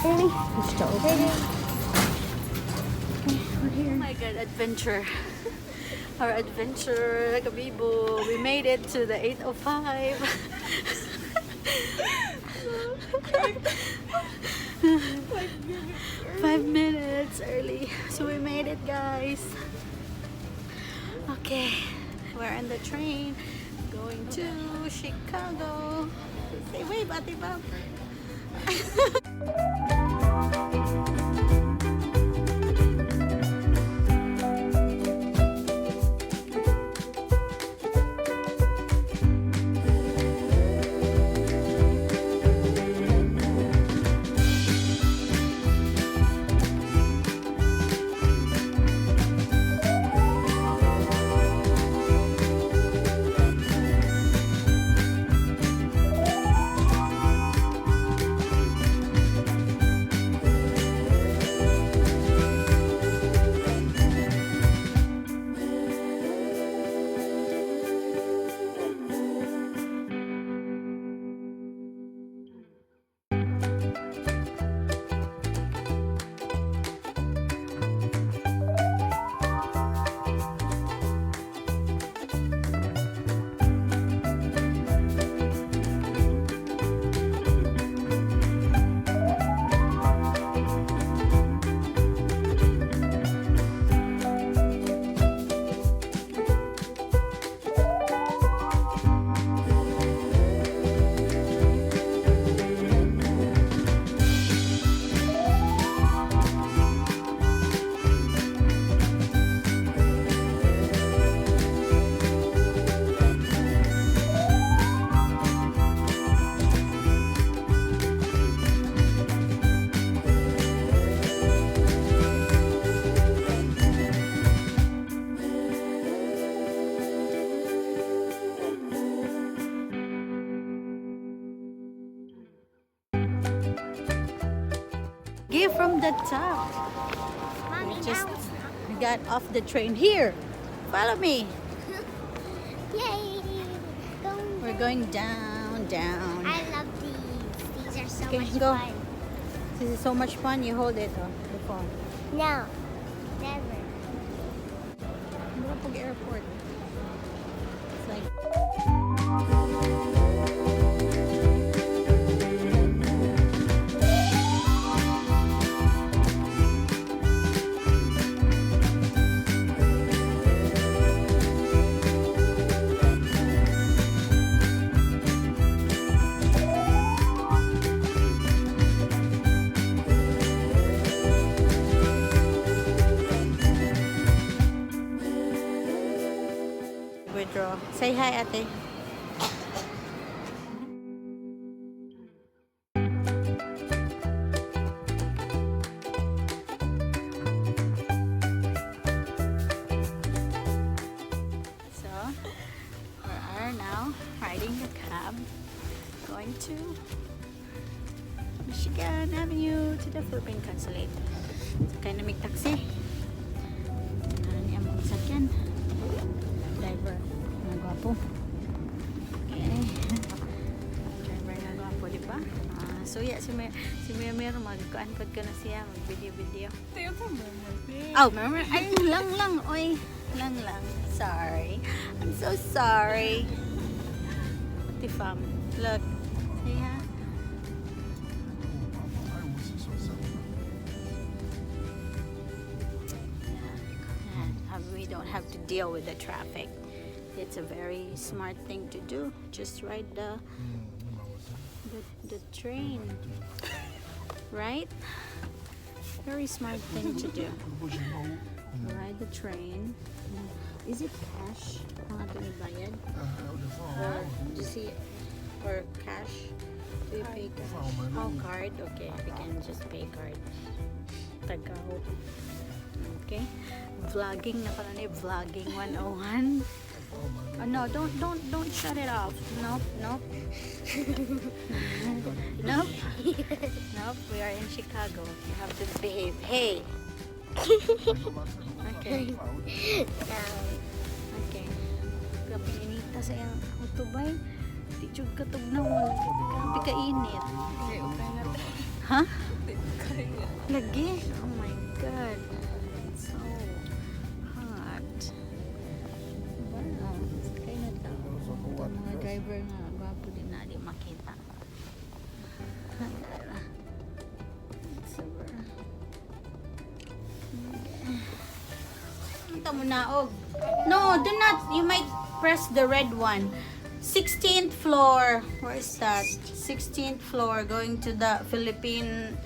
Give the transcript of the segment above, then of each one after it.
Really? It's still open. Okay, we're here. Oh my god, adventure. Our adventure, Kabibo. We made it to the 805. 5 minutes early. So we made it, guys. Okay, we're on the train going to Chicago. Say wave, Ate Bob. Give from the top. Mommy, We just got off the train. Here, follow me. Yay! We're going down, down. I love these. These are so Okay, much go. fun. This is so much fun. You hold it, the phone. No, never. Murapag airport. It's like withdraw. Say hi, ate. So, we are now riding the cab going to Michigan Avenue to the Philippine Consulate. Sakay na may taxi. Ano niya mong sakyan? Driver na gwapo. Okay. Driver na gwapo, di ba? So yeah, si Mer magkuan-kuan ka na siya, mag-video. Oh, remember? Ay, lang. Oy, lang. Sorry. I'm so sorry. Tifam. Look. See ha? We don't have to deal with the traffic. It's a very smart thing to do. Just ride the train, right? Very smart thing to do. Ride the train. Is it cash? Mga bayad? Or do you see? Or cash? Do you pay cash? Oh, card. Okay, we can just pay card. Tagaw. Okay. Vlogging na pala ni vlogging 101. Oh, no, don't shut it off. Nope. Nope. We are in Chicago. You have to behave. Hey. Okay. Okay. Grabe inita sa iyang autobay. Di jud katugnaw. Grabe ka init. Ha? Lagi. Oh my God. It's so hot. Wow. Kaya na tao. Mga driver nga. Gwapo din na. Di makita. Kita mo na, og. No, do not. You might press the red one. 16th floor. Where is that? 16th floor. Going to the Philippine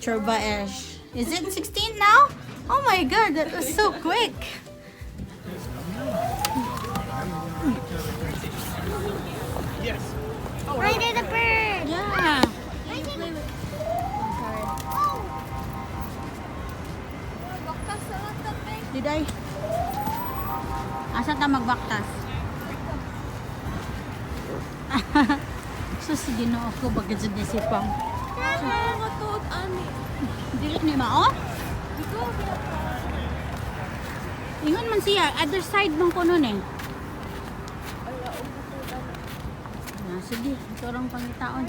Chorbaesh. Is it 16 now? Oh my God, that was so quick. Yes. Right at the bird. Yeah. Right at the Did I? Asa ta magbaktas? So sige no ako bagay sa disipang. Nakakatuot, ani. Dili ni mao? Dito, Ingon man siya, other side man ko nun eh. Sige, ito lang pangitaon.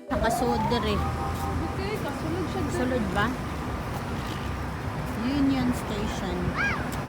Nakasuod dire. okay, kasulog siya. Sulod ba? Union Station.